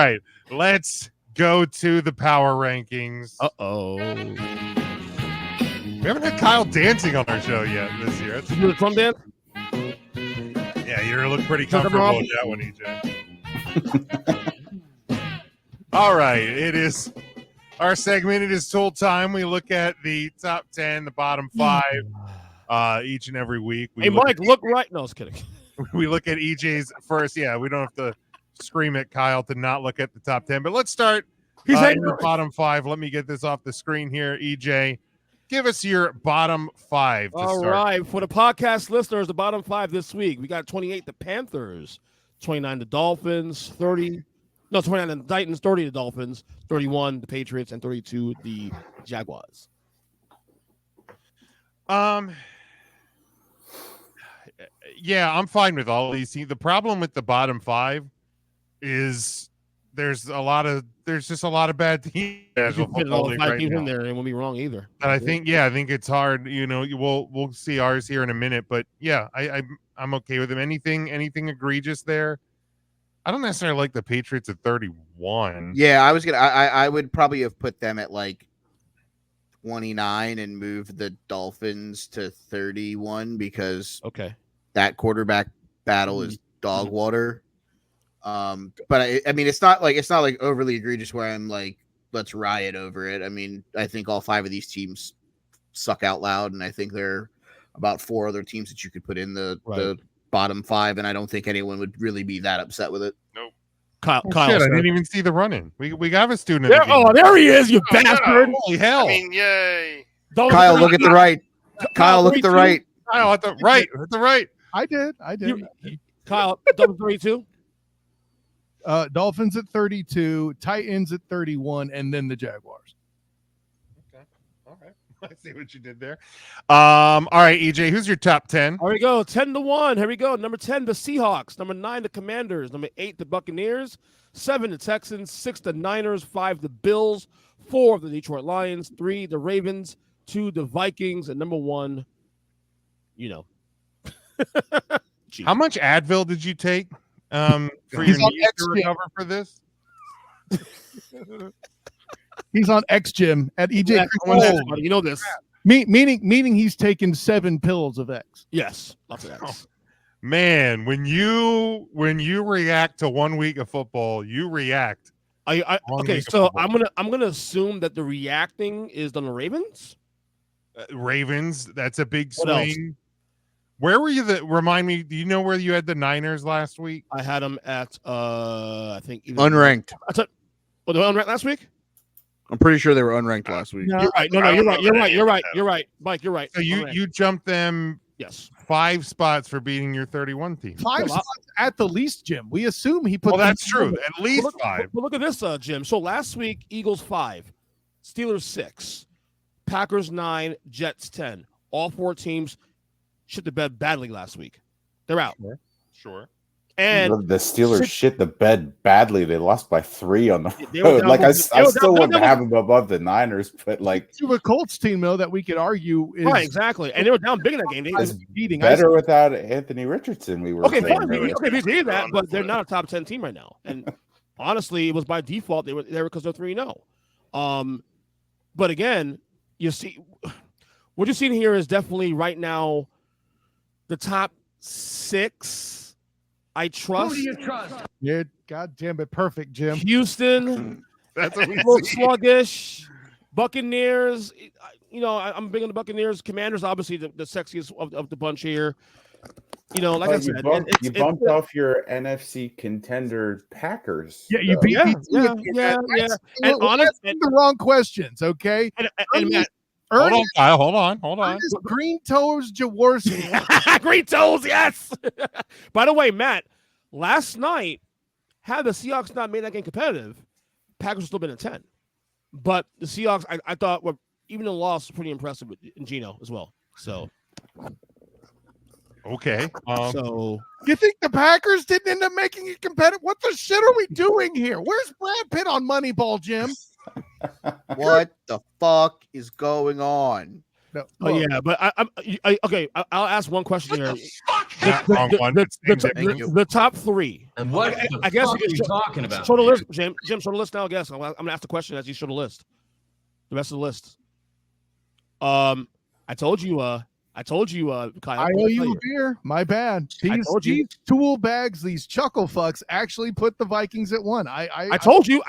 right, let's go to the power rankings. Uh-oh. We haven't had Kyle dancing on our show yet this year. Did you do the Trump dance? Yeah, you look pretty comfortable with that one, EJ. All right, it is our segment. It is Tool Time. We look at the top 10, the bottom 5 each and every week. Hey, Mike, look right. No, I was kidding. We look at EJ's first. Yeah, we don't have to scream at Kyle to not look at the top 10. But let's start in the bottom 5. Let me get this off the screen here. EJ, give us your bottom 5. All right. For the podcast listeners, the bottom 5 this week, we got 28, the Panthers, 29, the Dolphins, 29, the Titans, 30, the Dolphins, 31, the Patriots, and 32, the Jaguars. Yeah, I'm fine with all these teams. The problem with the bottom 5 is there's just a lot of bad teams. All 5 teams in there, and we'll be wrong either. And I think it's hard. We'll see ours here in a minute, but yeah, I'm okay with them. Anything egregious there? I don't necessarily like the Patriots at 31. Yeah, I would probably have put them at like 29 and moved the Dolphins to 31 because that quarterback battle is dog water. But I mean, it's not like overly egregious where I'm like, let's riot over it. I mean, I think all 5 of these teams suck out loud, and I think there are about 4 other teams that you could put in the bottom 5, and I don't think anyone would really be that upset with it. Nope. Kyle, I didn't even see the run-in. We got a student. There he is, you bastard! Holy hell! I mean, yay! Kyle, look at the right. Kyle, look at the right. Kyle, at the right. At the right. I did. Kyle, Dolphins 32. Dolphins at 32, Titans at 31, and then the Jaguars. Okay. All right. I see what you did there. All right, EJ, who's your top 10? Here we go. 10-1. Here we go. Number 10, the Seahawks. Number 9, the Commanders. Number 8, the Buccaneers. 7, the Texans. 6, the Niners. 5, the Bills. 4, the Detroit Lions. 3, the Ravens. 2, the Vikings. And number 1, How much Advil did you take for your knees to recover for this? He's on X Gym at EJ. You know this. Meaning he's taken 7 pills of X. Yes, lots of X. Oh, man, when you react to 1 week of football, you react. Okay, so I'm gonna assume that the reacting is on the Ravens. Ravens, that's a big swing. Where were you? Remind me. Do you know where you had the Niners last week? I had them at I think unranked. They were unranked last week. I'm pretty sure they were unranked last week. No. You're right. No, you're right. Mike, you're right. So you jumped them. Yes, 5 spots for beating your 31 team. 5 spots at the least, Jim. We assume he put. Well, that's true. At least 5. But look at this, Jim. So last week, Eagles 5, Steelers 6, Packers 9, Jets 10. All 4 teams shit the bed badly last week. They're out. Sure. And the Steelers shit the bed badly. They lost by 3 on the road. Like I still want to have them above the Niners, but like to a Colts team though that we could argue is right, exactly. And they were down big in that game. They was beating better without Anthony Richardson. We were okay, fine. We see that, but they're not a top 10 team right now. And honestly, it was by default. They were there because they're 3-0. But again, you see, what you're seeing here is definitely right now the top 6. I trust. Who do you trust? Yeah, God damn it, perfect, Jim. Houston. That's a little sluggish. Buccaneers. I'm big on the Buccaneers. Commanders, obviously the sexiest of the bunch here. Like I said, you bumped off your NFC contender Packers. Yeah, you beat. Yeah. And honestly, the wrong questions. Okay. And Matt, hold on, Kyle. Hold on. Green Toes Jaworski. Green Toes, yes. By the way, Matt, last night, had the Seahawks not made that game competitive, Packers would still been at 10. But the Seahawks, I thought, were even the loss was pretty impressive in Geno as well. So. Okay. So you think the Packers didn't end up making it competitive? What the shit are we doing here? Where's Brad Pitt on Moneyball, Jim? What the fuck is going on? No, yeah, but I okay. I'll ask one question here. Not wrong one. The top three. And what I guess are you talking about? Show the list, Jim. Jim, show the list now. I guess I'm gonna ask the question as you show the list. The rest of the list. I told you, Kyle. I owe you a beer. My bad. These tool bags, these chuckle fucks, actually put the Vikings at 1. I told you.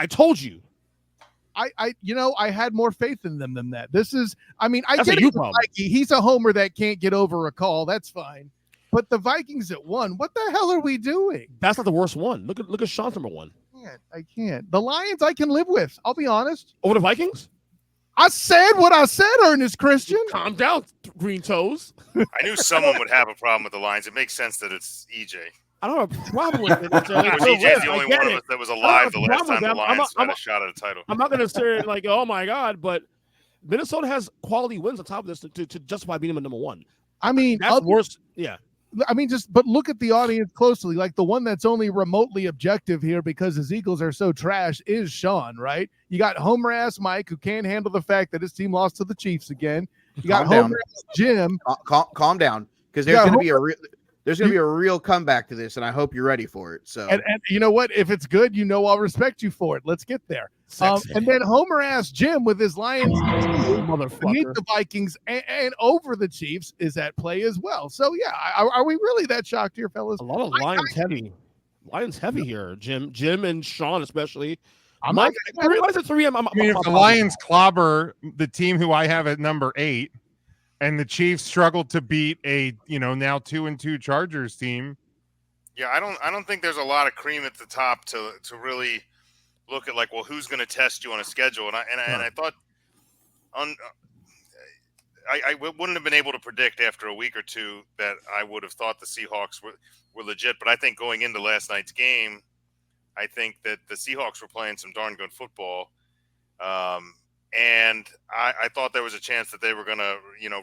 I had more faith in them than that. This is, I mean, I That's get a you it. problem. He's a homer that can't get over a call. That's fine. But the Vikings at 1, what the hell are we doing? That's not the worst one. Look at Sean's number 1. I can't. The Lions I can live with. I'll be honest. Over the Vikings? I said what I said, Ernest Christian. Calm down, Green Toes. I knew someone would have a problem with the Lions. It makes sense that it's EJ. I don't have a problem with it. EJ's the only one of us that was alive the last time the Lions had a shot at a title. I'm not going to say like, oh my God, but Minnesota has quality wins on top of this to justify being them at number 1. I mean, that's worse. Yeah. I mean, but look at the audience closely. Like the one that's only remotely objective here because his Eagles are so trash is Sean, right? You got homer ass Mike who can't handle the fact that his team lost to the Chiefs again. You got homer ass Jim. Calm down, because there's going to be a real comeback to this, and I hope you're ready for it. So, and you know what? If it's good, I'll respect you for it. Let's get there. And then homer ass Jim with his Lions to meet the Vikings and over the Chiefs is at play as well. So yeah, are we really that shocked here, fellas? A lot of Lions heavy here. Jim and Sean especially. I realize it's 3 M. If the Lions clobber the team who I have at number 8, and the Chiefs struggled to beat a now 2-2 Chargers team. Yeah, I don't think there's a lot of cream at the top to really look at like, well, who's going to test you on a schedule? And I thought I wouldn't have been able to predict after a week or two that I would have thought the Seahawks were legit. But I think going into last night's game, I think that the Seahawks were playing some darn good football. And I thought there was a chance that they were going to,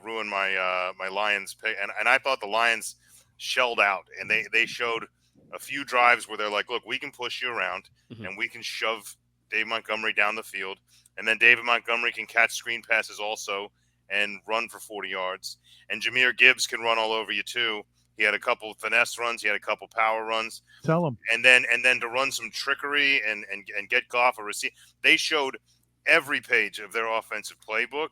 ruin my my Lions pick. And I thought the Lions shelled out, and they showed a few drives where they're like, look, we can push you around and we can shove Dave Montgomery down the field. And then David Montgomery can catch screen passes also and run for 40 yards. And Jahmyr Gibbs can run all over you too. He had a couple of finesse runs. He had a couple power runs. Tell him. And then to run some trickery and get Goff a receiver. They showed every page of their offensive playbook,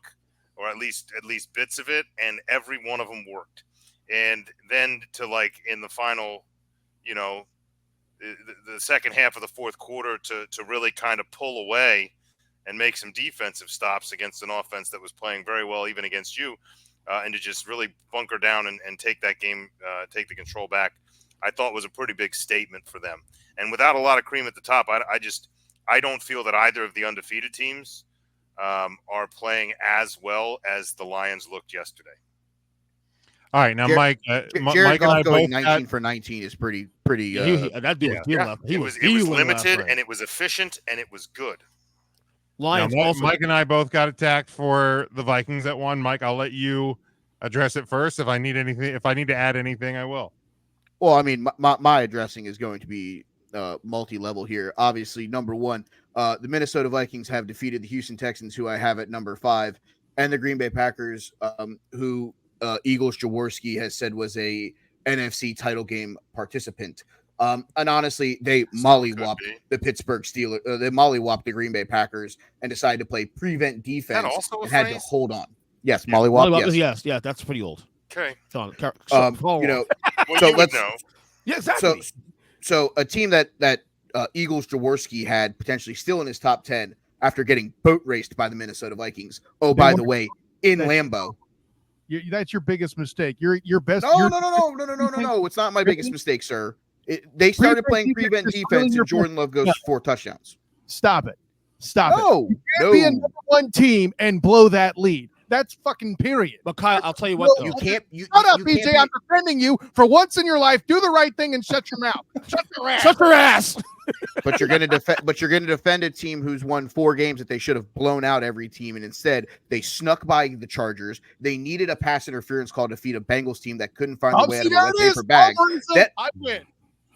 or at least bits of it, and every one of them worked. And then to like in the final, the second half of the fourth quarter to really kind of pull away and make some defensive stops against an offense that was playing very well even against you, and to just really bunker down and take that game, take the control back, I thought was a pretty big statement for them. And without a lot of cream at the top, I don't feel that either of the undefeated teams are playing as well as the Lions looked yesterday. All right, now Mike, Jared Goff going 19 for 19 is pretty. That dude was it was limited and it was efficient and it was good. Lions. Now, Mike and I both got attacked for the Vikings at 1. Mike, I'll let you address it first. If I need to add anything, I will. Well, I mean, my addressing is going to be multi-level here. Obviously, number 1, the Minnesota Vikings have defeated the Houston Texans, who I have at number 5, and the Green Bay Packers, who Eagles Jaworski has said was a NFC title game participant. And honestly, they mollywopped the Pittsburgh Steelers. They mollywopped the Green Bay Packers and decided to play prevent defense and had to hold on. Yes, mollywop. Yes, that's pretty old. Okay. So well, so let's know. Yeah, exactly. So a team that Eagles Jaworski had potentially still in his top 10 after getting boat raced by the Minnesota Vikings. Oh, by the way, in Lambeau. That's your biggest mistake. Your best. No. It's not my biggest mistake, sir. They started playing prevent defense, and Jordan Love goes 4 touchdowns. Stop it. You can't No. be a number 1 team and blow that lead. That's fucking period. But Kyle, I'll tell you what. You can't. Shut up, BJ. I'm defending you for once in your life. Do the right thing and shut your mouth. Shut your ass. Shut your ass. But you're going to defend. But you're going to defend a team who's won 4 games that they should have blown out every team, and instead they snuck by the Chargers. They needed a pass interference call to defeat a Bengals team that couldn't find a way out of a paper bag. I win.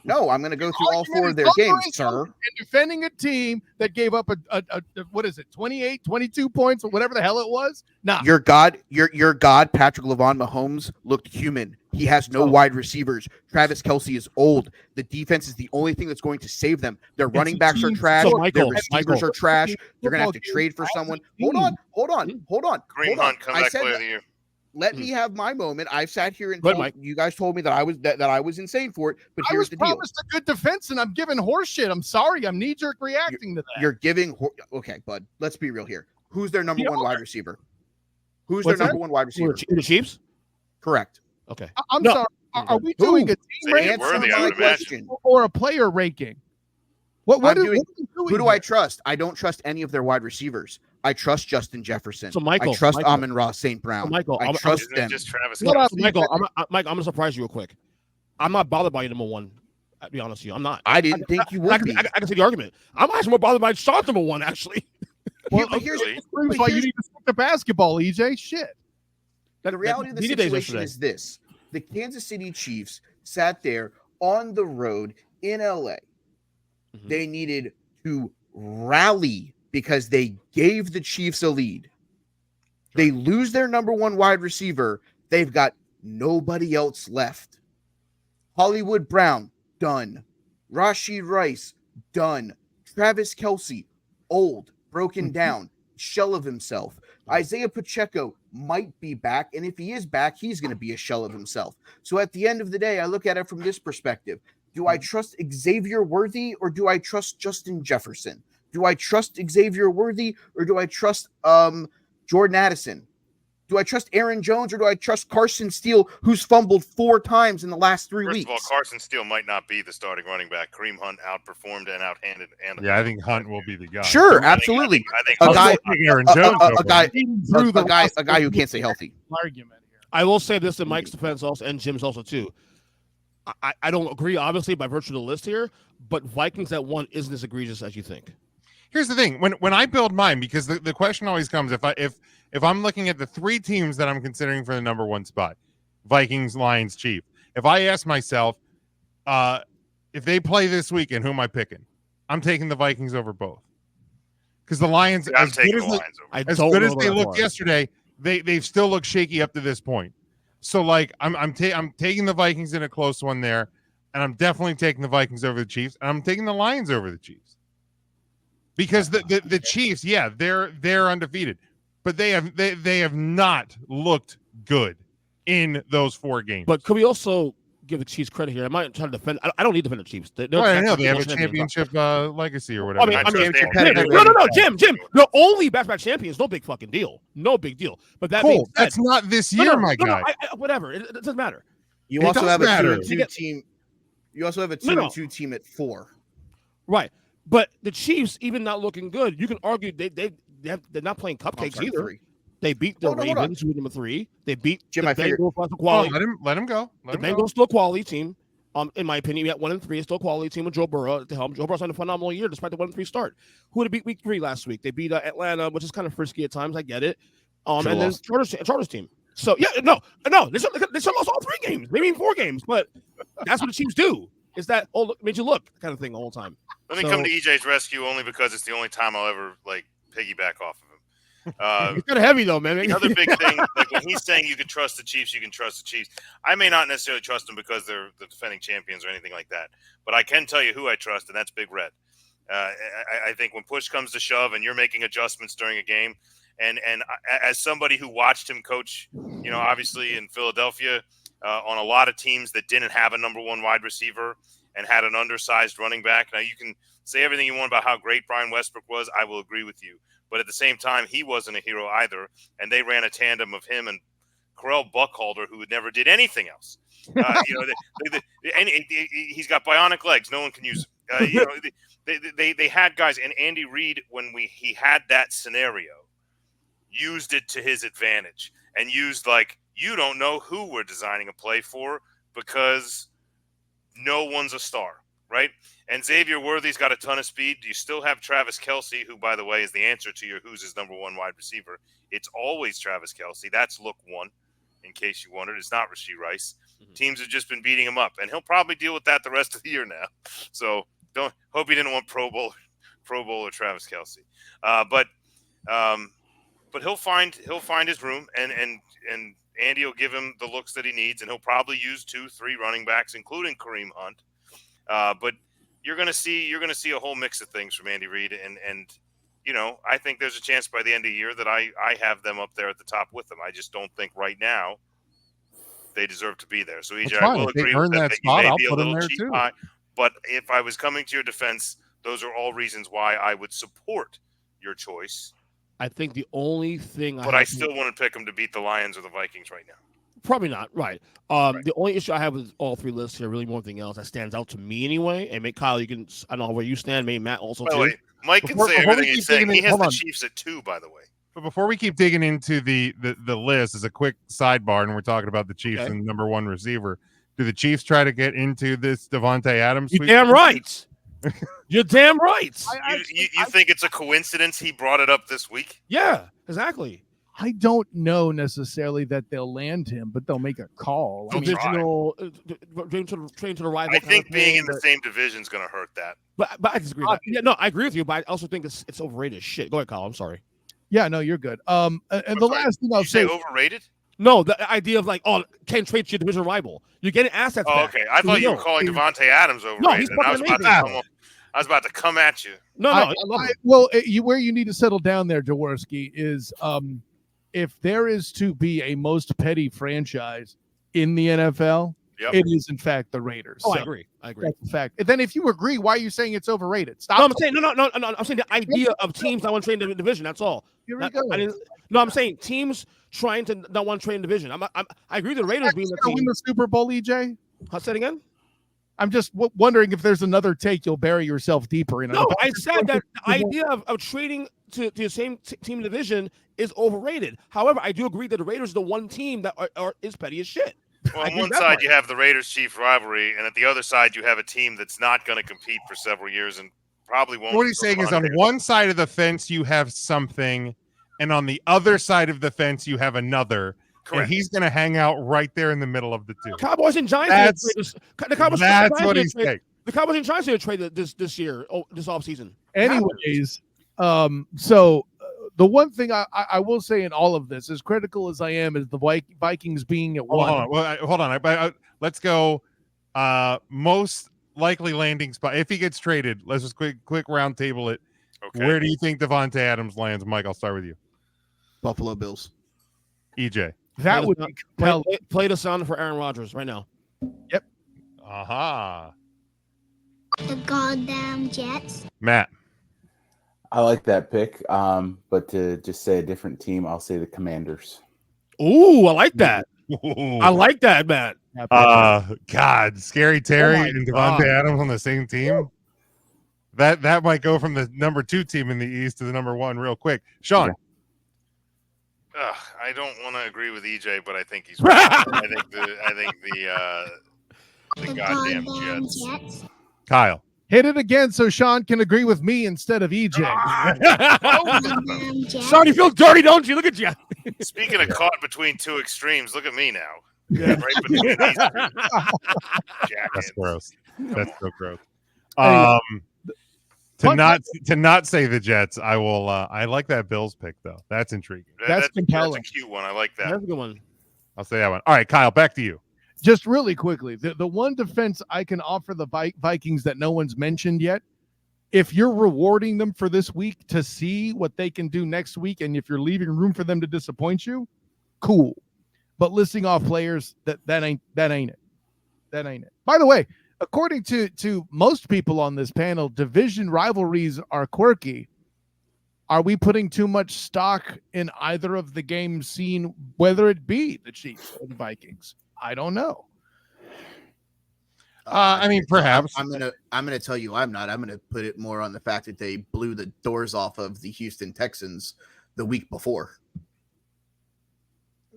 No, I'm going to go through all 4 of their games, sir. And defending a team that gave up a what is it, 28, 22 points or whatever the hell it was. Nah. Your God, Patrick LaVon Mahomes looked human. He has no wide receivers. Travis Kelce is old. The defense is the only thing that's going to save them. Their running backs are trash. Their receivers are trash. They're going to have to trade for someone. Hold on. Kareem Hunt comes back player of the year. Let me have my moment. I've sat here and you guys told me that I was insane for it, but here's the deal. I was promised a good defense, and I'm giving horse shit. I'm sorry. I'm knee-jerk reacting to that. You're giving okay, bud. Let's be real here. Who's their number 1 wide receiver? Who's their number 1 wide receiver? The Chiefs? Correct. Okay. I'm sorry. Are we doing a team ranking or a player ranking? Who do I trust? I don't trust any of their wide receivers. I trust Justin Jefferson. So Michael, I trust Amon-Ra St. Brown. So Michael, I trust them. Just Travis Michael, I'm going to surprise you real quick. I'm not bothered by your number 1. I'll be honest with you. I'm not. I didn't think you would be. I can see the argument. I'm actually more bothered by Sean's number 1, actually. Well, here's why you need to stick to basketball, EJ. Shit. The reality of the situation is this. The Kansas City Chiefs sat there on the road in LA. Mm-hmm. They needed to rally because they gave the Chiefs a lead. They lose their number 1 wide receiver. They've got nobody else left. Hollywood Brown, done. Rashee Rice, done. Travis Kelce, old, broken down, shell of himself. Isaiah Pacheco might be back, and if he is back, he's going to be a shell of himself. So at the end of the day, I look at it from this perspective. Do I trust Xavier Worthy or do I trust Justin Jefferson? Do I trust Xavier Worthy or do I trust Jordan Addison? Do I trust Aaron Jones or do I trust Carson Steele, who's fumbled 4 times in the last 3 weeks? First of all, Carson Steele might not be the starting running back. Kareem Hunt outperformed and outhanded. I think Hunt will be the guy. Sure, absolutely. I think a guy who can't stay healthy. Argument here. I will say this in Mike's defense also, and Jim's also too. I don't agree, obviously, by virtue of the list here, but Vikings at 1 isn't as egregious as you think. Here's the thing: when I build mine, because the question always comes if I'm looking at the 3 teams that I'm considering for the number 1 spot, Vikings, Lions, Chiefs. If I ask myself, if they play this weekend, who am I picking? I'm taking the Vikings over both, because the Lions, as good as they looked yesterday, they've still looked shaky up to this point. So like I'm taking the Vikings in a close one there, and I'm definitely taking the Vikings over the Chiefs, and I'm taking the Lions over the Chiefs. Because the Chiefs, they're undefeated, but they have not looked good in those 4 games. But could we also give the Chiefs credit here? I might try to defend. I don't need to defend the Chiefs. I know they have a championship legacy or whatever. No, Jim. The only back-to-back champions. No big fucking deal. No big deal. But that means that's not this year, my guy. Whatever. It doesn't matter. You also have a 2-2 team. You also have a 2-2 team at 4. Right. But the Chiefs, even not looking good, you can argue they're not playing cupcakes either. 3. They beat the Ravens, who were number 3. They beat Jim. The Bengals. Quality. Let him go. The Bengals still a quality team. In my opinion, at 1-3, it's still a quality team with Joe Burrow at the helm. Joe Burrow's had a phenomenal year despite the 1-3 start. Who did they beat week 3 last week? They beat Atlanta, which is kind of frisky at times. I get it. And then Chargers team. So they lost all 3 games, maybe 4 games, but that's what the Chiefs do. Is that made you look kind of thing the whole time? Let me come to EJ's rescue only because it's the only time I'll ever piggyback off of him. It's kind of heavy though, man. The other big thing, when he's saying you can trust the Chiefs, you can trust the Chiefs. I may not necessarily trust them because they're the defending champions or anything like that, but I can tell you who I trust, and that's Big Red. I think when push comes to shove and you're making adjustments during a game, and as somebody who watched him coach, obviously in Philadelphia. On a lot of teams that didn't have a number 1 wide receiver and had an undersized running back. Now, you can say everything you want about how great Brian Westbrook was. I will agree with you. But at the same time, he wasn't a hero either. And they ran a tandem of him and Correll Buckhalter, who never did anything else. He's got bionic legs. No one can use him. They had guys. And Andy Reid, when he had that scenario, used it to his advantage and used you don't know who we're designing a play for because no one's a star, right? And Xavier Worthy's got a ton of speed. You still have Travis Kelce, who, by the way, is the answer to who's his number 1 wide receiver. It's always Travis Kelce. That's look 1. in case you wondered. It's not Rashee Rice. Teams have just been beating him up, and he'll probably deal with that the rest of the year now. So don't hope he didn't want Pro Bowl or Travis Kelce. But he'll find his room, and Andy will give him the looks that he needs, and he'll probably use 2-3 running backs, including Kareem Hunt. But you're gonna see a whole mix of things from Andy Reid, and I think there's a chance by the end of the year that I have them up there at the top with them. I just don't think right now they deserve to be there. So EJ, I will agree with that you may be a little cheap high, but if I was coming to your defense, those are all reasons why I would support your choice. I think the only thing I still want to pick them to beat the Lions or the Vikings right now. Probably not, right. The only issue I have with all 3 lists here, really more than anything else, that stands out to me anyway, and Kyle, I don't know where you stand, maybe Matt also too. Wait, Mike can say everything he's saying. He has the Chiefs at 2, by the way. But before we keep digging into the list, as a quick sidebar, and we're talking about the Chiefs and number 1 receiver, do the Chiefs try to get into this Davante Adams? You're damn right. You're damn right. You think it's a coincidence he brought it up this week? Yeah, exactly. I don't know necessarily that they'll land him, but they'll make a call. Divisional train to the rival. I think being in the same division is going to hurt that. But I disagree. With that. Yeah, no, I agree with you, but I also think it's overrated as shit. Go ahead, Kyle. I'm sorry. Yeah, no, you're good. And the last thing I'll say, overrated? No, the idea of can't trade to your division rival. You're getting assets. Oh, okay. I thought you were calling Davante Adams overrated. No, he's I was about to come at you. No. Where you need to settle down there, Jaworski, is if there is to be a most petty franchise in the NFL, it is in fact the Raiders. Oh, so I agree. That's a fact. And then if you agree, why are you saying it's overrated? Stop. No, I'm saying no. I'm saying the idea of teams that want to trade in the division. That's all. Here we go. I'm saying teams trying to not want to trade in division. I agree with the Raiders being the team. Win the Super Bowl, EJ. I'll say it again. I'm just wondering if there's another take you'll bury yourself deeper in. No, I said that the idea of trading to the same team division is overrated. However, I do agree that the Raiders are the one team that is petty as shit. Well, on one side, you have the Raiders-Chiefs rivalry, and at the other side, you have a team that's not going to compete for several years and probably won't. What he's saying is on one side of the fence, you have something, and on the other side of the fence, you have another. Correct. And he's going to hang out right there in the middle of the two. Cowboys and Giants. That's what he's saying. The Cowboys and Giants are trade this year, this offseason. Anyways, so the one thing I will say in all of this, as critical as I am, is the Vikings being at 1. Hold on. Let's go. Most likely landing spot. If he gets traded, let's just quick round table it. Okay. Where do you think Davante Adams lands? Mike, I'll start with you. Buffalo Bills. EJ. That would play the sound for Aaron Rodgers right now. Yep. Aha. The goddamn Jets. Matt. I like that pick. But to just say a different team, I'll say the Commanders. Ooh, I like that. I like that, Matt. God, Scary Terry and Davante Adams on the same team. That might go from the number 2 team in the East to the number 1 real quick. Sean. Yeah. I don't want to agree with EJ, but I think he's right. I think the goddamn Jets. Kyle. Hit it again so Sean can agree with me instead of EJ. Sean, you feel dirty, don't you? Look at you. Speaking of caught between 2 extremes, look at me now. Yeah. Right between these That's gross. That's so gross. To not say the Jets, I will. I like that Bills pick though. That's intriguing. That's compelling. That's a cute one. I like that. That's a good one. I'll say that one. All right, Kyle, back to you. Just really quickly, the one defense I can offer the Vikings that no one's mentioned yet, if you're rewarding them for this week to see what they can do next week, and if you're leaving room for them to disappoint you, cool. But listing off players, that ain't it. That ain't it. By the way, according to most people on this panel, division rivalries are quirky. Are we putting too much stock in either of the games seen, whether it be the Chiefs or the Vikings? I don't know. I mean, perhaps. I'm gonna tell you I'm not. I'm gonna put it more on the fact that they blew the doors off of the Houston Texans the week before.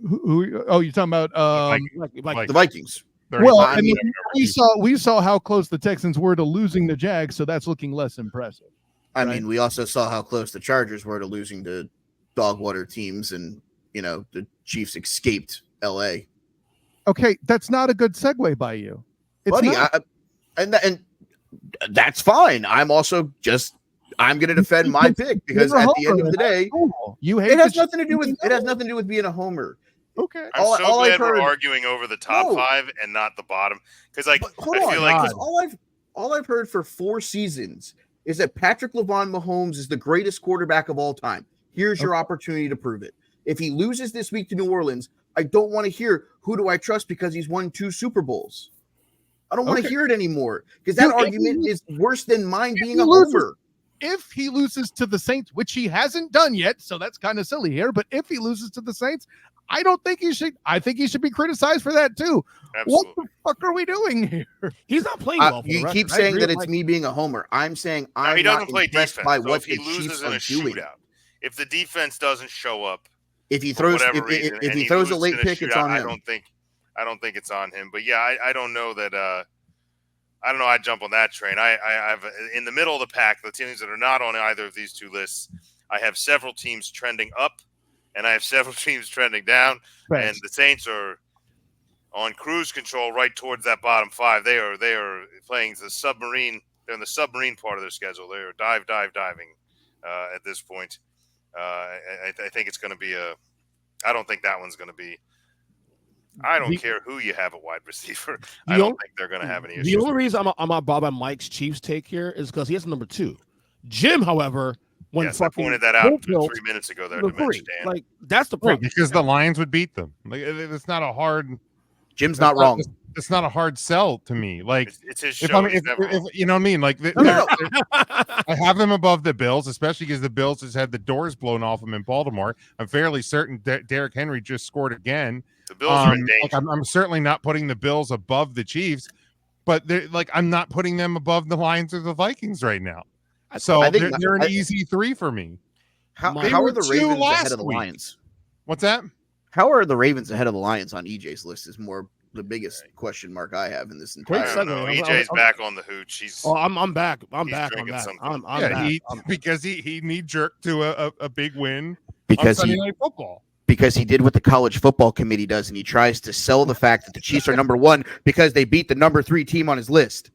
You're talking about the Vikings. Well, I mean, we saw how close the Texans were to losing the Jags, so that's looking less impressive. I mean, we also saw how close the Chargers were to losing to dog water teams, and the Chiefs escaped LA. Okay, that's not a good segue by you. It's Buddy, not. and that's fine. I'm also just I'm going to defend my pick because at the end of the day, you hate it has nothing to do with being a homer. Okay. I'm so glad we're arguing over the top 5 and not the bottom, because like I feel like all I've heard for 4 seasons is that Patrick LeVon Mahomes is the greatest quarterback of all time. Here's your opportunity to prove it. If he loses this week to New Orleans, I don't want to hear who do I trust because he's won 2 Super Bowls. I don't want to hear it anymore because that argument is worse than mine being a homer. If he loses to the Saints, which he hasn't done yet, so that's kind of silly here, but if he loses to the Saints, I don't think he should. I think he should be criticized for that too. Absolutely. What the fuck are we doing here? He's not playing well. You keep saying that it's me being a homer. I'm saying he doesn't play defense by what he loses in a shootout. If the defense doesn't show up, if he throws if he throws a late pick, it's on him. I don't think it's on him. But yeah, I don't know that. I don't know. I'd jump on that train. I've in the middle of the pack, the teams that are not on either of these 2 lists. I have several teams trending up, and I have several teams trending down. Right. And the Saints are on cruise control right towards that bottom 5. They are playing the submarine. They're in the submarine part of their schedule. They are diving at this point. I think it's going to be I don't think that one's going to be. I don't care who you have at wide receiver. I don't think they're going to have any issues. The only reason I'm not bothered by Mike's Chiefs take here is because he has number 2. Jim, however, I pointed that out 3 minutes ago. There, like that's the problem because the Lions would beat them. Like it's not a hard. Jim's not wrong. It's not a hard sell to me. Like it's his show. If you know what I mean? Like I have them above the Bills, especially because the Bills just had the doors blown off them in Baltimore. I'm fairly certain that Derrick Henry just scored again. The Bills are in danger. I'm certainly not putting the Bills above the Chiefs, but I'm not putting them above the Lions or the Vikings right now. So they're an easy 3 for me. How are the Ravens ahead of the Lions? What's that? How are the Ravens ahead of the Lions on EJ's list is more the biggest question mark I have in this entire. I don't know. EJ's back on the hooch. I'm back. I'm back. Because he knee-jerked to a big win because on Sunday Night Football. Because he did what the college football committee does, and he tries to sell the fact that the Chiefs are number 1 because they beat the number 3 team on his list.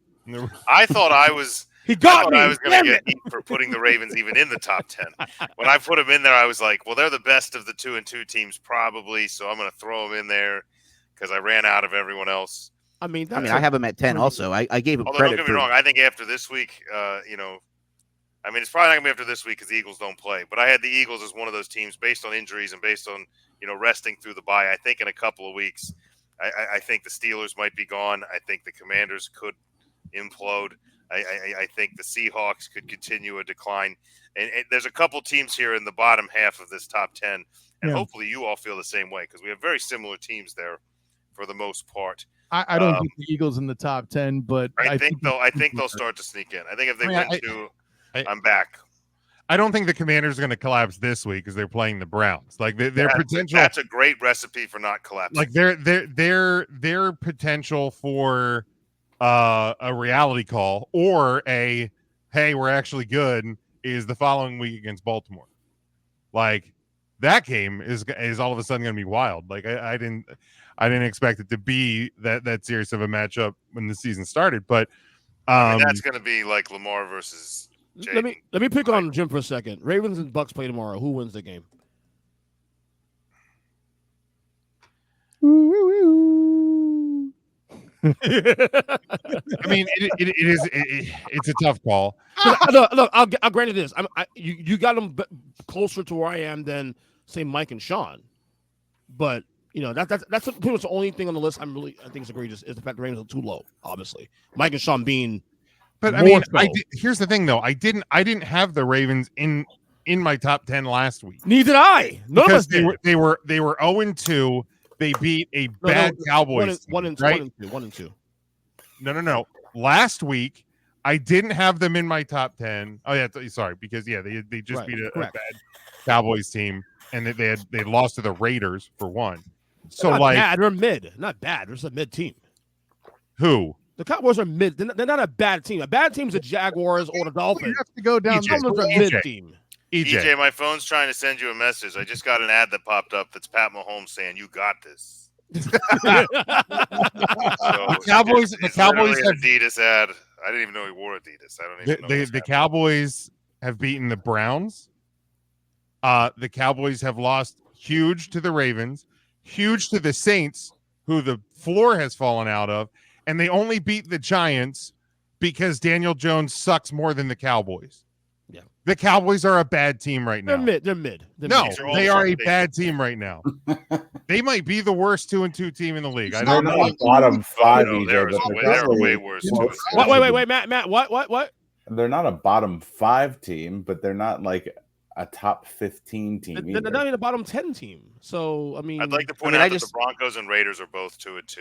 I thought I was. He got me. I was going to get heat for putting the Ravens even in the top 10. When I put them in there, I was like, well, they're the best of the 2-2 teams probably, so I'm going to throw them in there because I ran out of everyone else. I have him at 10 also. I gave him credit. Don't get me wrong. I think after this week, it's probably not going to be after this week because the Eagles don't play. But I had the Eagles as one of those teams based on injuries and based on, resting through the bye. I think in a couple of weeks, I think the Steelers might be gone. I think the Commanders could implode. I think the Seahawks could continue a decline. And there's a couple teams here in the bottom half of this top 10. And hopefully you all feel the same way because we have very similar teams there for the most part. I don't think the Eagles in the top 10, but I think they'll start to sneak in. I think if they win 2, I'm back. I don't think the Commanders are going to collapse this week because they're playing the Browns. Like their potential. That's a great recipe for not collapsing. Like their potential for a reality call or a hey, we're actually good is the following week against Baltimore. Like that game is all of a sudden going to be wild. Like I didn't expect it to be that serious of a matchup when the season started, but that's going to be like Lamar versus. Jayden. Let me pick on Jim for a second. Ravens and Bucks play tomorrow. Who wins the game? I mean, it's a tough call. Look, I'll grant you this. You got them closer to where I am than say Mike and Sean, but that's pretty much the only thing on the list I think is egregious is the fact the Ravens are too low. Obviously, Mike and Sean being. But I mean, here's the thing though. I didn't have the Ravens in my top 10 last week. Neither did I. None of us did. They were 0-2. They beat a bad Cowboys. One and two. No. Last week, I didn't have them in my top 10. Oh yeah, sorry, because they just beat a bad Cowboys team, and they lost to the Raiders for one. So not bad. They're mid, not bad. They're just a mid team. Who? The Cowboys are mid. They're not a bad team. A bad team's the Jaguars or the Dolphins. You have to go down. Someone's a mid team. EJ, my phone's trying to send you a message. I just got an ad that popped up that's Pat Mahomes saying, "You got this." The Cowboys. The Cowboys have Adidas ad. I didn't even know he wore Adidas. I don't even know. The Cowboys have beaten the Browns. The Cowboys have lost huge to the Ravens, huge to the Saints, who the floor has fallen out of, and they only beat the Giants because Daniel Jones sucks more than the Cowboys. Yeah. The Cowboys are a bad team right now. They're mid. No, they are a bad team right now. They might be the worst 2-2 team in the league. I don't know. Bottom five, they're way worse. Wait, Matt. What? They're not a bottom 5 team, but they're not like a top 15 team. They're not even a bottom 10 team. So I mean, I'd like to point out that the Broncos and Raiders are both 2-2.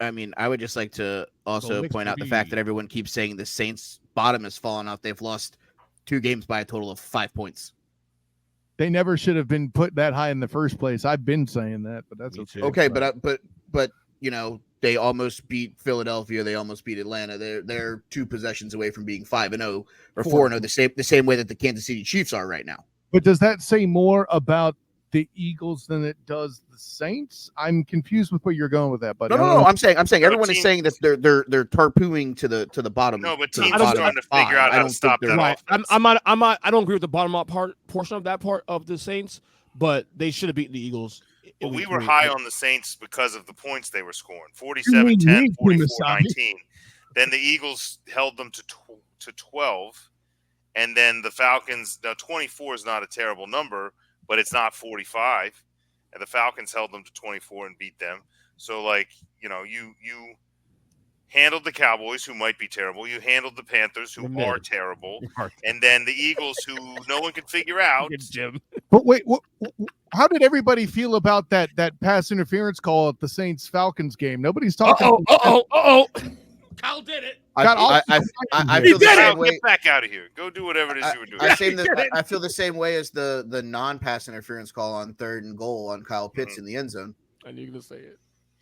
I mean, I would just like to also point out the fact that everyone keeps saying the Saints' bottom has fallen out. They've lost 2 games by a total of 5 points. They never should have been put that high in the first place. I've been saying that, but that's okay. Okay, but you know, they almost beat Philadelphia. They almost beat Atlanta. They're 2 possessions away from being 5-0 or 4-0, the same way that the Kansas City Chiefs are right now. But does that say more about the Eagles than it does the Saints? I'm confused with where you're going with that. But no. I'm saying everyone is saying that they're tarpooing to the bottom. No, but teams are trying to figure out how to stop that. Right. I don't agree with the bottom up portion of that part of the Saints, but they should have beaten the Eagles. Well, we were high on the Saints because of the points they were scoring. 47-10, 44-19. Then the Eagles held them to 12. And then the Falcons, now 24 is not a terrible number, but it's not 45. And the Falcons held them to 24 and beat them. So, like, you know, you handled the Cowboys, who might be terrible. You handled the Panthers, who are terrible. And then the Eagles, who no one can figure out. But wait, how did everybody feel about that pass interference call at the Saints-Falcons game? Nobody's talking. Uh-oh. Kyle did it. I feel the same way. Get back out of here. Go do whatever it is you were doing. I feel the same way as the non-pass interference call on 3rd and goal on Kyle Pitts in the end zone. I knew you were going to say it.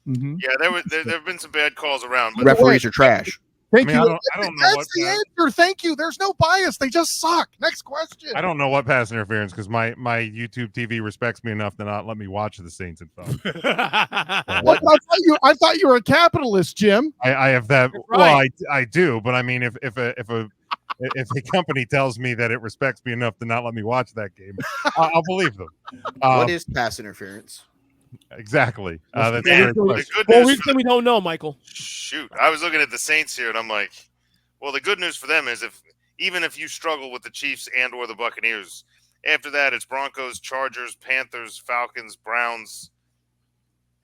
Mm-hmm. Yeah, there have been some bad calls around. But referees are trash. Thank you. I don't know That's the answer. Thank you. There's no bias. They just suck. Next question. I don't know what pass interference because my YouTube TV respects me enough to not let me watch the Saints and Falcons. I thought you were a capitalist, Jim. I have that. Right. Well, I do, but I mean, if a company tells me that it respects me enough to not let me watch that game, I'll believe them. What is pass interference? Exactly. That's the good news we don't know, Michael. Shoot, I was looking at the Saints here, and I'm like, well, the good news for them is even if you struggle with the Chiefs and or the Buccaneers, after that it's Broncos, Chargers, Panthers, Falcons, Browns,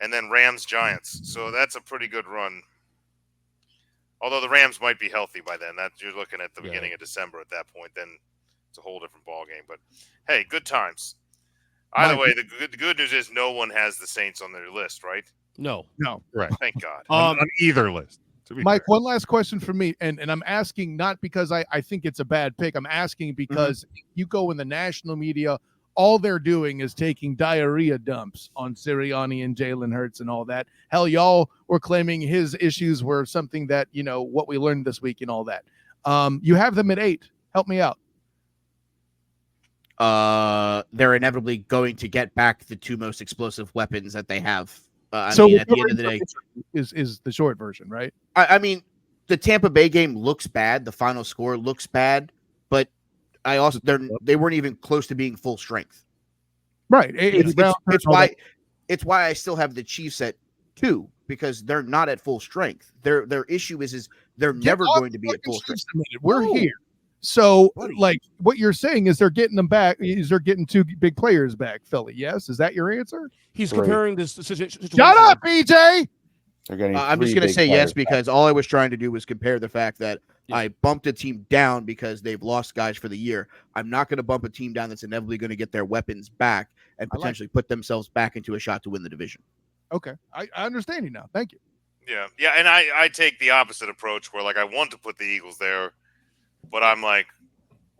and then Rams, Giants. So that's a pretty good run. Although the Rams might be healthy by then. That you're looking at the beginning of December at that point. Then it's a whole different ball game. But hey, good times. Either way, the good news is no one has the Saints on their list, right? No. Right. Thank God. On either list. Mike, one last question for me, and I'm asking not because I think it's a bad pick. I'm asking because you go in the national media, all they're doing is taking diarrhea dumps on Sirianni and Jalen Hurts and all that. Hell, y'all were claiming his issues were something that, you know, what we learned this week and all that. You have them at 8. Help me out. They're inevitably going to get back the 2 most explosive weapons that they have. At the end of the day, is the short version, right? I mean, the Tampa Bay game looks bad. The final score looks bad, but they weren't even close to being full strength. Right. It's why I still have the Chiefs at 2 because they're not at full strength. Their issue is they're never going to be at full strength. We're here. So, like, what you're saying is they're getting them back. Is they're getting 2 big players back, Philly? Yes, is that your answer? He's comparing this situation. Shut up, BJ. I'm just going to say yes because all I was trying to do was compare the fact that I bumped a team down because they've lost guys for the year. I'm not going to bump a team down that's inevitably going to get their weapons back and potentially put themselves back into a shot to win the division. Okay, I understand you now. Thank you. Yeah, and I take the opposite approach where, like, I want to put the Eagles there. But I'm like,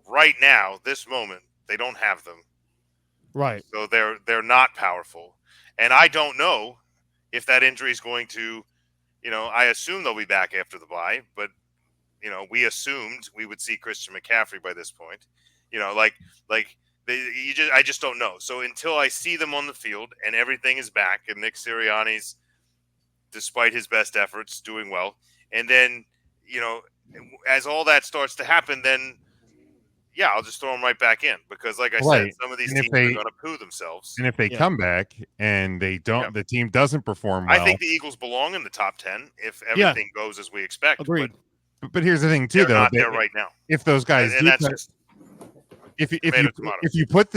right now, this moment, they don't have them. Right. So they're not powerful. And I don't know if that injury is going to, you know, I assume they'll be back after the bye. But, you know, we assumed we would see Christian McCaffrey by this point. You know, like I just don't know. So until I see them on the field and everything is back, and Nick Sirianni's, despite his best efforts, doing well, and then as all that starts to happen, then yeah, I'll just throw them right back in because, like I said, some of these teams are going to poo themselves. And if they come back and they don't, the team doesn't perform well. I think the Eagles belong in the top 10 if everything goes as we expect. Agreed. But here's the thing, too, they're not there right now. If those guys and that's just if you put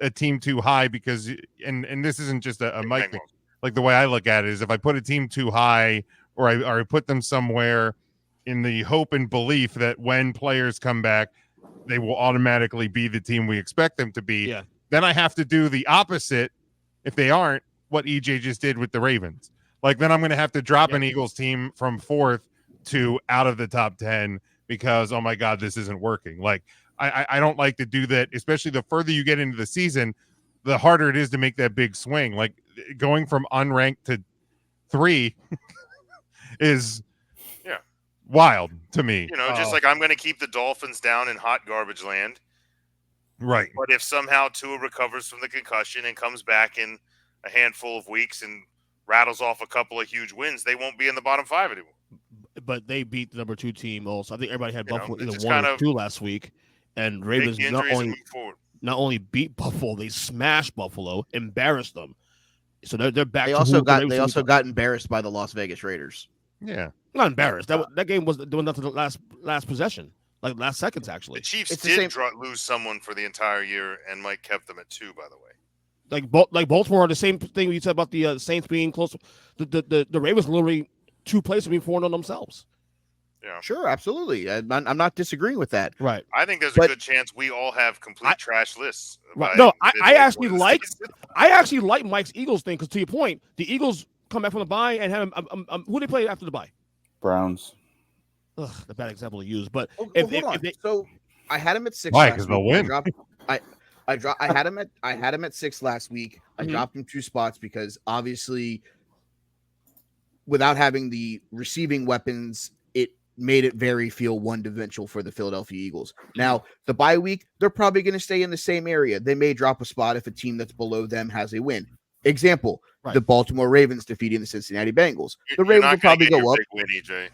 a team too high, because and this isn't just a Mike thing. Like the way I look at it is, if I put a team too high, or I put them somewhere in the hope and belief that when players come back, they will automatically be the team we expect them to be. Yeah. Then I have to do the opposite if they aren't, what EJ just did with the Ravens. Like, then I'm going to have to drop an Eagles team from 4th to out of the top 10 because, oh my God, this isn't working. Like, I don't like to do that, especially the further you get into the season, the harder it is to make that big swing. Like, going from unranked to 3 is wild to me. Just like I'm going to keep the Dolphins down in hot garbage land. Right. But if somehow Tua recovers from the concussion and comes back in a handful of weeks and rattles off a couple of huge wins, they won't be in the bottom 5 anymore. But they beat the number 2 team also. I think everybody had Buffalo either 1 or 2 last week. And Ravens not only beat Buffalo, they smashed Buffalo, embarrassed them. So they're back. They also got embarrassed by the Las Vegas Raiders. Yeah, not embarrassed. That game was doing nothing. Last possession, like last seconds actually. The Chiefs did lose someone for the entire year, and Mike kept them at 2. By the way, like Baltimore, the same thing you said about the Saints being close. The Ravens literally 2 plays to be 4-0 themselves. Yeah, sure, absolutely. I'm not disagreeing with that. Right. I think there's a good chance we all have complete trash lists. Right. No, I actually like Mike's Eagles thing, because to your point, the Eagles come back from the bye and have who they play after the bye? Browns. Ugh, the bad example to use, but so I had him at 6. Why? Because they'll win. I had him at 6 last week. I dropped him 2 spots because obviously, without having the receiving weapons, it made it very feel one-dimensional for the Philadelphia Eagles. Now, the bye week, they're probably going to stay in the same area. They may drop a spot if a team that's below them has a win. Example, the Baltimore Ravens defeating the Cincinnati Bengals. The Ravens will probably go up. Win, EJ.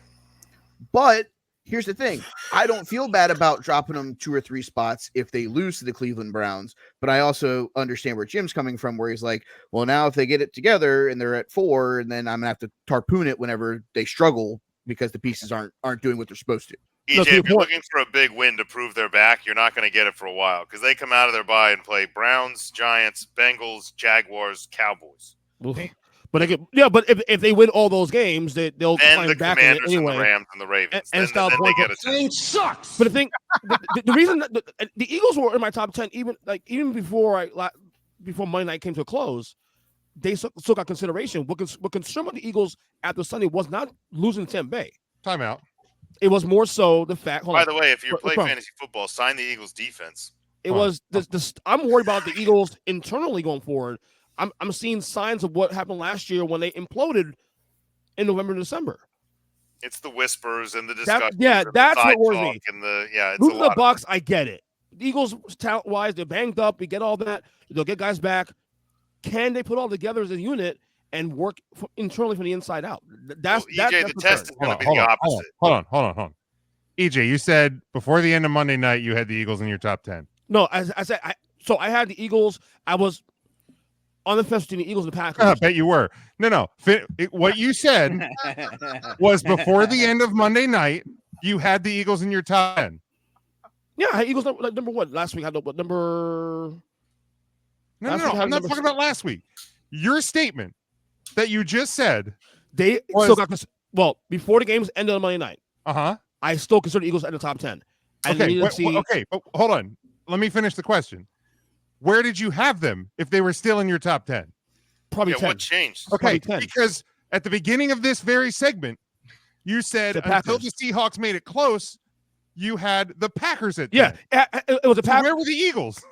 But here's the thing. I don't feel bad about dropping them 2 or 3 spots if they lose to the Cleveland Browns. But I also understand where Jim's coming from, where he's like, well, now if they get it together and they're at 4, and then I'm going to have to tarpoon it whenever they struggle because the pieces aren't doing what they're supposed to. EJ, if you're looking for a big win to prove they're back, you're not going to get it for a while because they come out of their bye and play Browns, Giants, Bengals, Jaguars, Cowboys. But if they win all those games, they'll climb the back Commanders anyway. And the Rams and the Ravens. And then they get a chance. Sucks. But the thing, the reason that the Eagles were in my top 10, even before Monday night came to a close, they still got consideration. What concerned about the Eagles after Sunday was not losing to Tampa Bay. Timeout. It was more so the fact. By the way, if you play fantasy football, sign the Eagles defense. It was I'm worried about the Eagles internally going forward. I'm seeing signs of what happened last year when they imploded in November and December. It's the whispers and the discussion. That's what worries me. Losing the Bucs, I get it. The Eagles, talent-wise, they're banged up. We get all that. They'll get guys back. Can they put all together as a unit and work internally from the inside out? That's EJ, the test is going to be the opposite. Hold on. EJ, you said before the end of Monday night you had the Eagles in your top 10. No, I said I had the Eagles. I was on the fence between the Eagles and the Packers. I bet you were. No. What you said was before the end of Monday night, you had the Eagles in your top 10. Yeah, I had Eagles number what? Last week I had number. No. I'm not talking about last week. Your statement that you just said still got before the games ended on Monday night. I still consider the Eagles in the top 10. Okay, but hold on. Let me finish the question. Where did you have them if they were still in your top 10? Probably 10. What changed? Okay, because at the beginning of this very segment, you said until the Seahawks made it close, you had the Packers at 10. Yeah, it was a Packers. Where were the Eagles?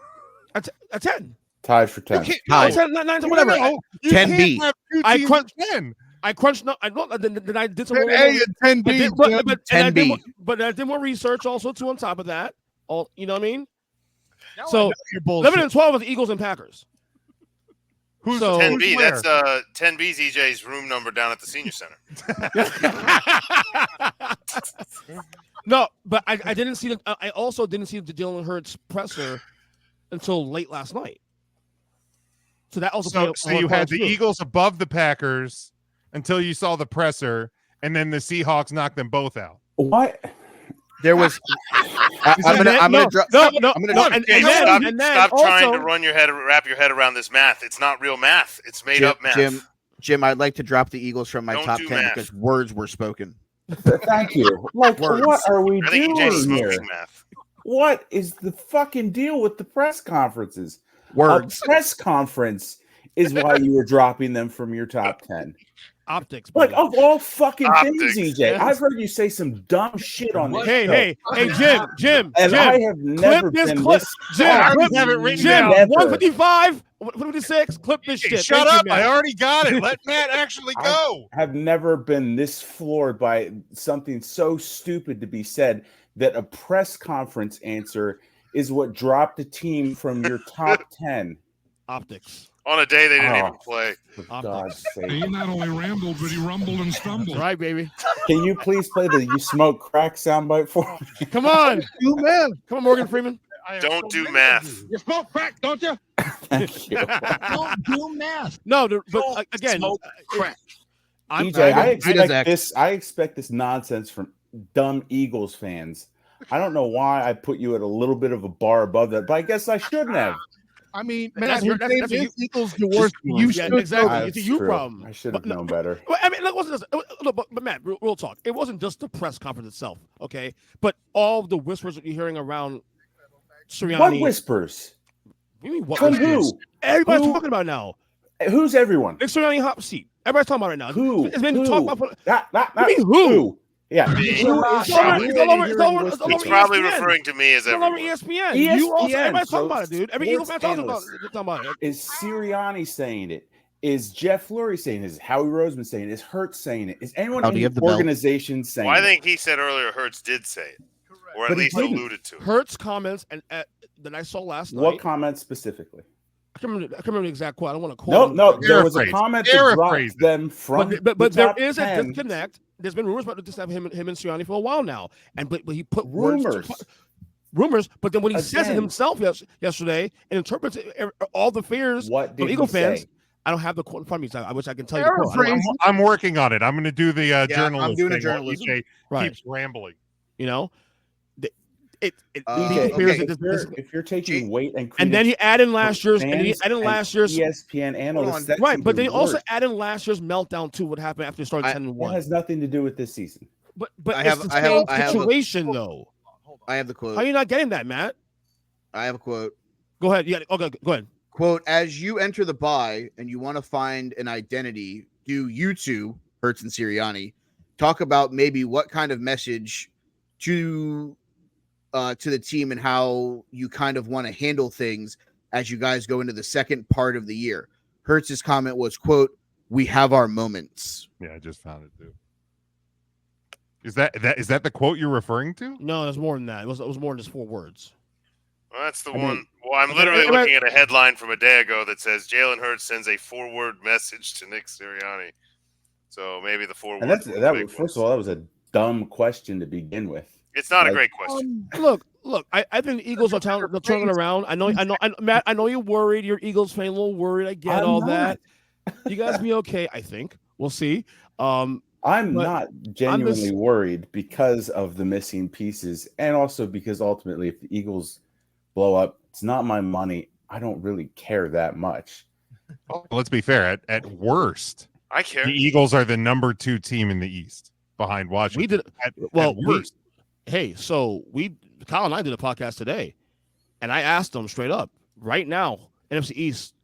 At 10. Tied for 10. 10, 9, whatever. 10B. I crunched 10. I crunched. Then I did some 10A and 10B. But I did more research also too on top of that. You know what I mean? So 11 and 12 is the Eagles and Packers. Who's 10B? That's 10B's EJ's room number down at the senior center. No, but I didn't see I also didn't see the Jalen Hurts presser until late last night. So that also so you had the Eagles above the Packers until you saw the presser, and then the Seahawks knocked them both out. What? There was. I'm gonna drop. Stop trying to wrap your head around this math. It's not real math. It's made up math. Jim, I'd like to drop the Eagles from my top 10 math. because words were spoken. Thank you. Like, what are we doing here? Math. What is the fucking deal with the press conferences? Words. A press conference is why you were dropping them from your top 10. Optics. Like, of all fucking things, EJ, I've heard you say some dumb shit on this show. Hey, Jim. And I have never been this... Jim, have it written down. 155, 156, clip this shit. Shut up. I already got it. Let Matt actually go. I have never been this floored by something so stupid to be said that a press conference answer is what dropped a team from your top 10. Optics. On a day they didn't even play. For God's sake. He not only rambled, but he rumbled and stumbled. That's right, baby. Can you please play the "You Smoke Crack" soundbite for me? Come on. You man. Come on, Morgan Freeman. Don't do math. You smoke crack, don't you? Thank you. Don't do math. No, but again, smoke crack. EJ, I expect this nonsense from dumb Eagles fans. I don't know why I put you at a little bit of a bar above that, but I guess I shouldn't have. I mean, that's Eagles the worst. Exactly. It's a you problem. I should have known better. Well, I mean, look, but Matt, real talk. It wasn't just the press conference itself, okay? But all the whispers that you're hearing around Sirianni. What whispers? What do you mean, what From whispers? who? Everybody's talking about now. Who's everyone? Nick Sirianni hot seat. Everybody's talking about it now. Who? It's been who? talked about. Not who? Yeah. It's probably referring to me as all over ESPN. You also, everybody's talking about it, dude. Every Eagles fan talking about it. Is Sirianni saying it? Is Jeff Lurie saying it? Is Howie Roseman saying it? Is Hurts saying it? Is anyone in the organization saying it? I think he said earlier Hurts did say it. Or at least alluded to it. Hurts comments and that I saw last night. What comments specifically? I can't remember the exact quote. I don't want to quote. No. There was a comment that dropped them from. But there is a disconnect. There's been rumors about this have him and Sirianni for a while now, but he put rumors. But then when he says it himself yesterday and interprets all the fears of Eagle fans. I don't have the quote in front of me. So I wish I can tell you. The quote. I'm working on it. I'm going to do the journalist. I'm doing thing a journalist. Keeps rambling. You know. If you're taking weight and then he added last year's ESPN analysts, right? But then he also added last year's meltdown too. What happened after he started 10-1? It has nothing to do with this season. But it's the same situation though. I have the quote. How are you not getting that, Matt? I have a quote. Go ahead. Yeah. Okay. Go ahead. Quote: As you enter the bye and you want to find an identity, do you two, Hurts and Sirianni, talk about maybe what kind of message to the team and how you kind of want to handle things as you guys go into the second part of the year? Hurts' comment was, quote, "We have our moments." Yeah, I just found it too. Is that the quote you're referring to? No, there's more than that. It was more than just 4 words. Well, that's the one. Well, I'm literally looking at a headline from a day ago that says Jalen Hurts sends a 4-word message to Nick Sirianni. So maybe the 4 words. First of all, that was a dumb question to begin with. It's not a great question. Look. I think the Eagles are turning around. I know, Matt. I know you're worried. You're Eagles fan, a little worried. I get all that. You guys be okay. I think we'll see. I'm not genuinely worried because of the missing pieces, and also because ultimately, if the Eagles blow up, it's not my money. I don't really care that much. Well, let's be fair. At worst, I care. The Eagles are the number 2 team in the East behind Washington. Kyle and I did a podcast today, and I asked him straight up, right now, NFC East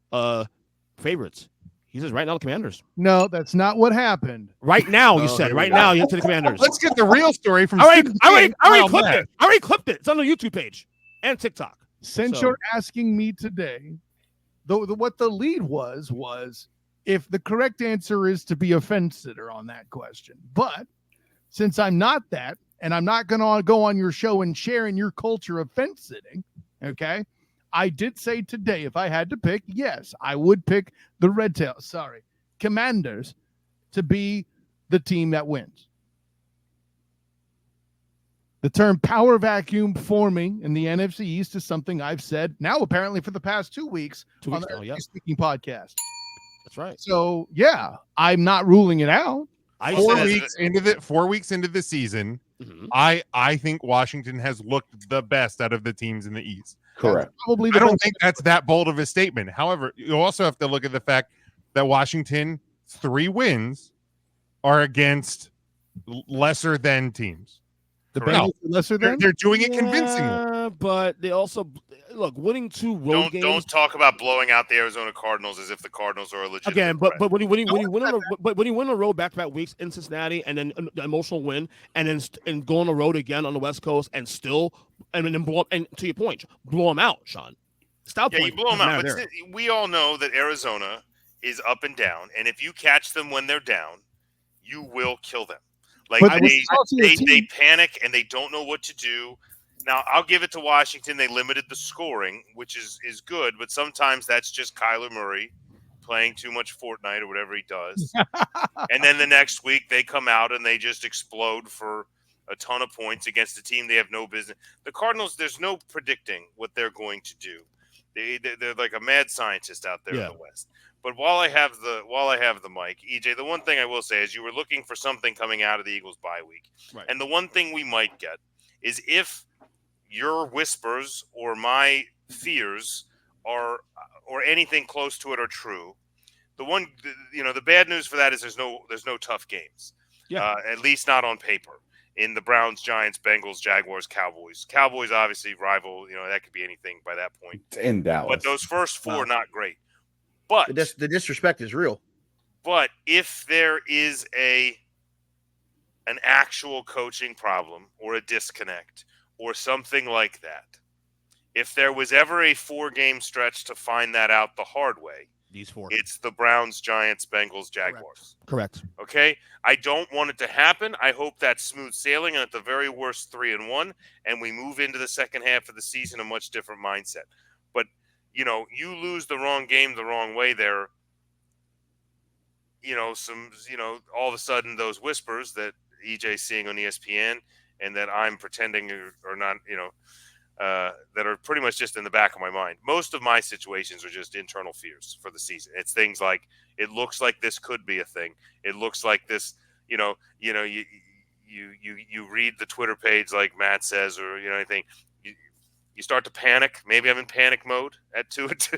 favorites. He says right now the Commanders. No, that's not what happened. Right now, you said. Right now, you went to the Commanders. Let's get the real story from. I already clipped it. It's on the YouTube page and TikTok. Since you're asking me today, what the lead was if the correct answer is to be a fence sitter on that question. But since I'm not that, and I'm not going to go on your show and share in your culture of fence sitting, okay, I did say today, if I had to pick, yes, I would pick the Commanders to be the team that wins. The term power vacuum forming in the NFC East is something I've said now apparently for the past 2 weeks on the now, Speaking podcast. That's right. So, yeah, I'm not ruling it out. 4 weeks into the season, I think Washington has looked the best out of the teams in the East. Correct. I don't think that's that bold of a statement. However, you also have to look at the fact that Washington 3 wins are against lesser than teams. The Bengals are lesser than? They're doing it convincingly. But they also winning 2 road games. Don't talk about blowing out the Arizona Cardinals as if the Cardinals are a legitimate Again, but when you win on the road back-to-back weeks in Cincinnati, and then an emotional win, and then go on the road again on the West Coast, and still and then blow, and to your point, blow them out, Sean. Stop. Yeah, you blow them out. But we all know that Arizona is up and down, and if you catch them when they're down, you will kill them. Like they panic and they don't know what to do. Now, I'll give it to Washington. They limited the scoring, which is good, but sometimes that's just Kyler Murray playing too much Fortnite or whatever he does. And then the next week they come out and they just explode for a ton of points against a team they have no business. The Cardinals, there's no predicting what they're going to do. They're like a mad scientist out there in the West. But while I have the mic, EJ, the one thing I will say is you were looking for something coming out of the Eagles bye week. Right. And the one thing we might get is if your whispers or my fears are or anything close to it are true. The bad news for that is there's no tough games. Yeah. At least not on paper. In the Browns, Giants, Bengals, Jaguars, Cowboys. Cowboys obviously rival, that could be anything by that point. In Dallas. But those first 4 not great. But the disrespect is real. But if there is an actual coaching problem or a disconnect or something like that, if there was ever a 4-game stretch to find that out the hard way, these 4, it's the Browns, Giants, Bengals, Jaguars. Correct. Okay, I don't want it to happen. I hope that's smooth sailing, and at the very worst 3-1, and we move into the second half of the season a much different mindset. But you lose the wrong game the wrong way there. All of a sudden those whispers that EJ's seeing on ESPN and that I'm pretending or not, that are pretty much just in the back of my mind. Most of my situations are just internal fears for the season. It's things like, it looks like this could be a thing. It looks like this, you read the Twitter page like Matt says, or, anything. You start to panic. Maybe I'm in panic mode at 2-2.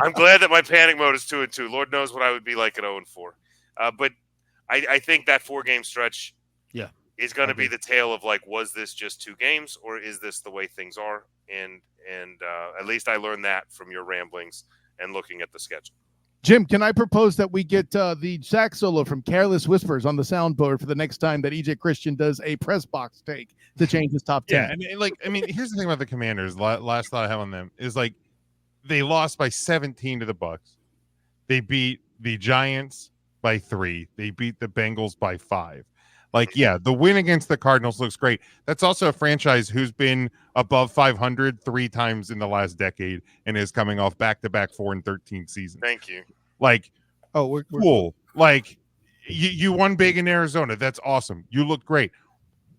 I'm glad that my panic mode is 2-2. Lord knows what I would be like at 0-4. But I think that 4-game stretch is going to be the tale of was this just 2 games or is this the way things are? And at least I learned that from your ramblings and looking at the schedule. Jim, can I propose that we get the sax solo from Careless Whispers on the soundboard for the next time that EJ Christian does a press box take to change his top 10? Yeah, and here's the thing about the Commanders. Last thought I have on them is they lost by 17 to the Bucs. They beat the Giants by 3. They beat the Bengals by 5. The win against the Cardinals looks great. That's also a franchise who's been above 500 3 times in the last decade and is coming off back-to-back 4-13 seasons. Thank you. We're cool. You won big in Arizona. That's awesome. You look great.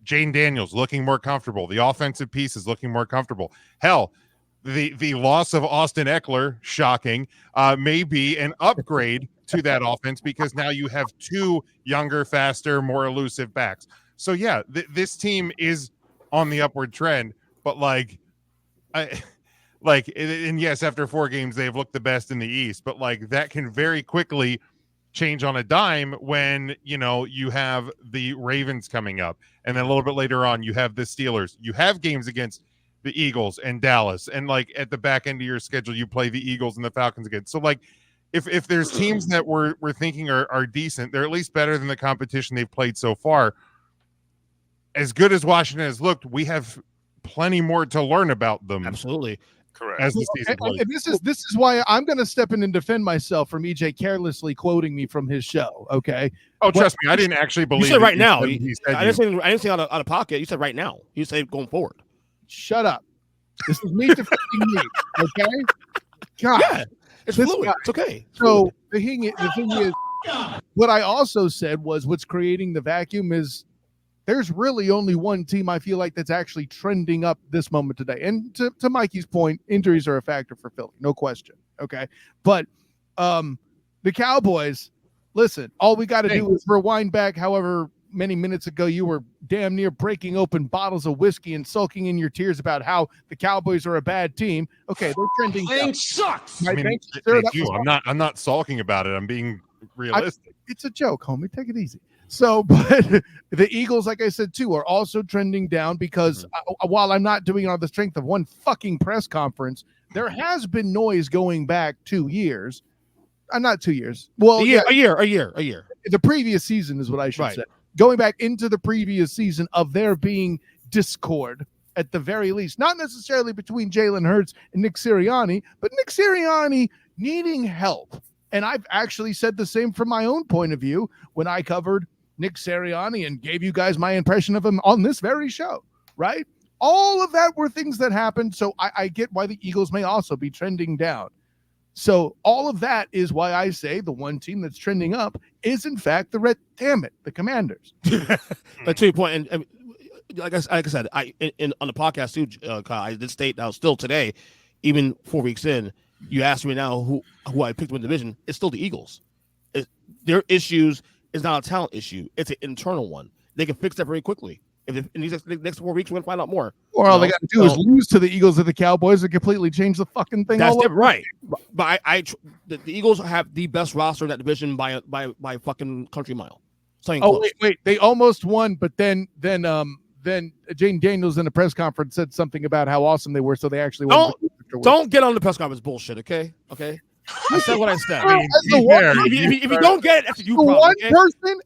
Jane Daniels looking more comfortable. The offensive piece is looking more comfortable. Hell, the loss of Austin Eckler, shocking, may be an upgrade to that offense because now you have 2 younger, faster, more elusive backs. So yeah, this team is on the upward trend, but and yes, after 4 games they've looked the best in the East, but that can very quickly change on a dime when you have the Ravens coming up, and then a little bit later on you have the Steelers. You have games against the Eagles and Dallas, and at the back end of your schedule you play the Eagles and the Falcons again. So if there's teams that we're thinking are decent, they're at least better than the competition they've played so far. As good as Washington has looked, we have plenty more to learn about them. Absolutely. Correct. As the season plays. And this is why I'm going to step in and defend myself from EJ carelessly quoting me from his show. Okay. Oh, trust me, I didn't actually believe. You said right now. He said I didn't say out of pocket. You said right now. You said going forward. Shut up. This is me defending me. Okay. God. Yeah, it's This fluid. guy- It's okay. It's So fluid. the thing is, what I also said was what's creating the vacuum is there's really only one team I feel like that's actually trending up this moment today. And to Mikey's point, injuries are a factor for Philly, no question. Okay. But the Cowboys, listen, all we got to do is rewind back however many minutes ago you were damn near breaking open bottles of whiskey and sulking in your tears about how the Cowboys are a bad team. Okay, they're trending. Thing sucks. I mean, Thank you, they sir. That do. was I'm not sulking about it. I'm being realistic. it's a joke, homie. Take it easy. So, but the Eagles, like I said, too, are also trending down because while I'm not doing it on the strength of one fucking press conference, there has been noise going back 2 years. Not 2 years. Well, a year. The previous season is what I should Right. say. Going back into the previous season of there being discord at the very least, not necessarily between Jalen Hurts and Nick Sirianni, but Nick Sirianni needing help. And I've actually said the same from my own point of view when I covered Nick Sirianni and gave you guys my impression of him on this very show, right? All of that were things that happened. So I get why the Eagles may also be trending down. So all of that is why I say the one team that's trending up is in fact the Commanders. But to your point, and like I said, on the podcast too, Kyle, I did state now still today, even 4 weeks in, you asked me now who I picked to win the division. It's still the Eagles. Their issues is not a talent issue; it's an internal one. They can fix that very quickly. If in these next 4 weeks, we're gonna find out more. Or all they got to do is lose to the Eagles or the Cowboys and completely change the fucking thing. That's all over. right. But the Eagles have the best roster in that division by fucking country mile. Wait, they almost won, but then Jane Daniels in a press conference said something about how awesome they were, so they actually won. Don't get on the press conference bullshit, okay? Okay. I said what I said. If you don't get it, that's you.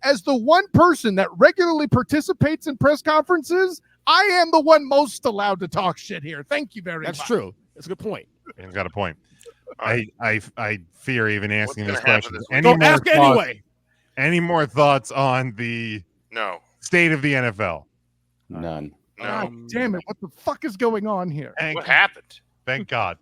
As the one person that regularly participates in press conferences, I am the one most allowed to talk shit here. Thank you very much. That's true. That's a good point. He's got a point. I fear even asking this question. Don't ask anyway. Any more thoughts on the state of the NFL? None. God damn it! What the fuck is going on here? What happened? Thank God.